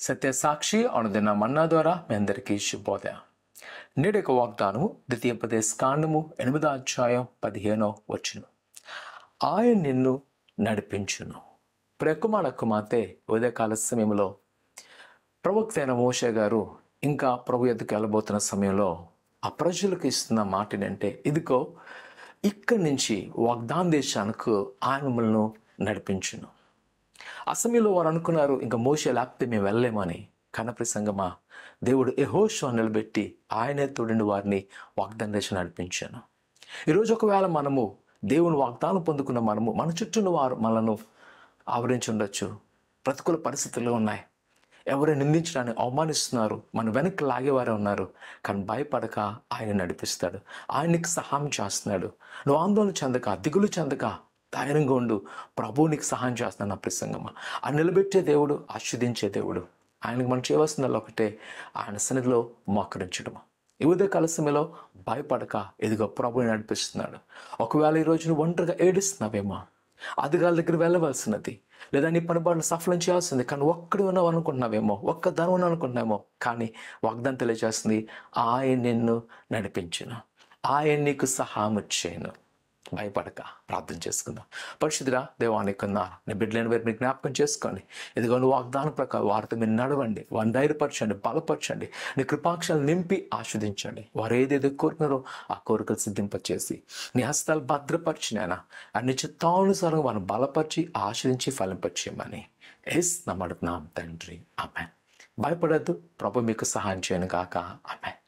సత్యసాక్షి అనుదిన మన్నా ద్వారా మీ అందరికీ శుభోదయం. నేడు యొక్క వాగ్దానము ద్వితీయోపదేశ కాండము 8వ అధ్యాయం 15వ వచనం. ఆయన నిన్ను నడిపించును. ప్రియకుమార కుమార్తె ఉదయకాల సమయంలో ప్రవక్త అయిన మోషే గారు ఇంకా ప్రభు ఎద్దుకు వెళ్ళబోతున్న సమయంలో ఆ ప్రజలకు ఇస్తున్న మాట ఏంటంటే, ఇదిగో ఇక్కడి నుంచి వాగ్దాన దేశానికి ఆయన మిమ్మల్ని నడిపించును. ఆ సమయంలో వారు అనుకున్నారు, ఇంకా మోషే లేకపోతే మేము వెళ్ళలేమని. కనప్రి సంగమా, దేవుడు యెహోషువ నిలబెట్టి ఆయనే తోడుండి వారిని వాగ్దాన దేశం నడిపించాను. ఈరోజు ఒకవేళ మనము దేవుని వాగ్దానం పొందుకున్న మనము మన చుట్టూ వారు మనను ఆవరించి ఉండొచ్చు. ప్రతికూల పరిస్థితులు ఉన్నాయి, ఎవరు నిందించడానికి అవమానిస్తున్నారు, మన వెనక్కి లాగేవారే ఉన్నారు. కానీ భయపడక ఆయన నడిపిస్తాడు, ఆయనకి సహాయం చేస్తున్నాడు. నువ్వు ఆందోళన చెందక, దిగులు చెందక, ధైర్యంగా ఉండు. ప్రభువు నీకు సహాయం చేస్తున్నాను. నా ప్రసంగమా, ఆ నిలబెట్టే దేవుడు, ఆశీర్వదించే దేవుడు. ఆయనకు మనం చేయవలసింది ఒకటే, ఆయన సన్నిధిలో మోకరించడం. ఈ ఉదయకాల సమయంలో భయపడక ఎదుగో ప్రభువుని నడిపిస్తున్నాడు. ఒకవేళ ఈరోజు నువ్వు ఒంటరిగా ఏడుస్తున్నావేమో, అధికారుల దగ్గర వెళ్ళవలసినది, లేదా నీ పనిబాటును సఫలం చేయాల్సింది, కానీ ఒక్కడు ఉన్నావు అనుకుంటున్నావేమో, ఒక్క ధనం ఉన్నావు అనుకుంటున్నామో, కానీ వాగ్దానం తెలియజేస్తుంది, ఆయన నిన్ను నడిపించును, ఆయన నీకు సహాయం చేయను. భయపడక ప్రార్థన చేసుకుందాం. పరిశుద్ధుడా, దేవానికున్న నీ బిడ్డలైన వారిని జ్ఞాపకం చేసుకోండి. ఇదిగో నువ్వు వాగ్దానం ప్రకారం వారితో మీరు నడవండి, వారిని ధైర్యపరచండి, బలపరచండి, నీ కృపాక్షలు నింపి ఆస్వాదించండి. వారు ఏదేదో కోరుకున్నారో ఆ కోరికలు సిద్ధింపచేసి నీ హస్తాలు భద్రపరిచినైనా అన్ని చిత్తానుసారంగా వారిని బలపరిచి ఆశ్రయించి ఫలింపచేయమని యేసు నామమున తండ్రి, ఆమేన్. భయపడద్దు, ప్రభు మీకు సహాయం చేయను గాక. ఆమేన్.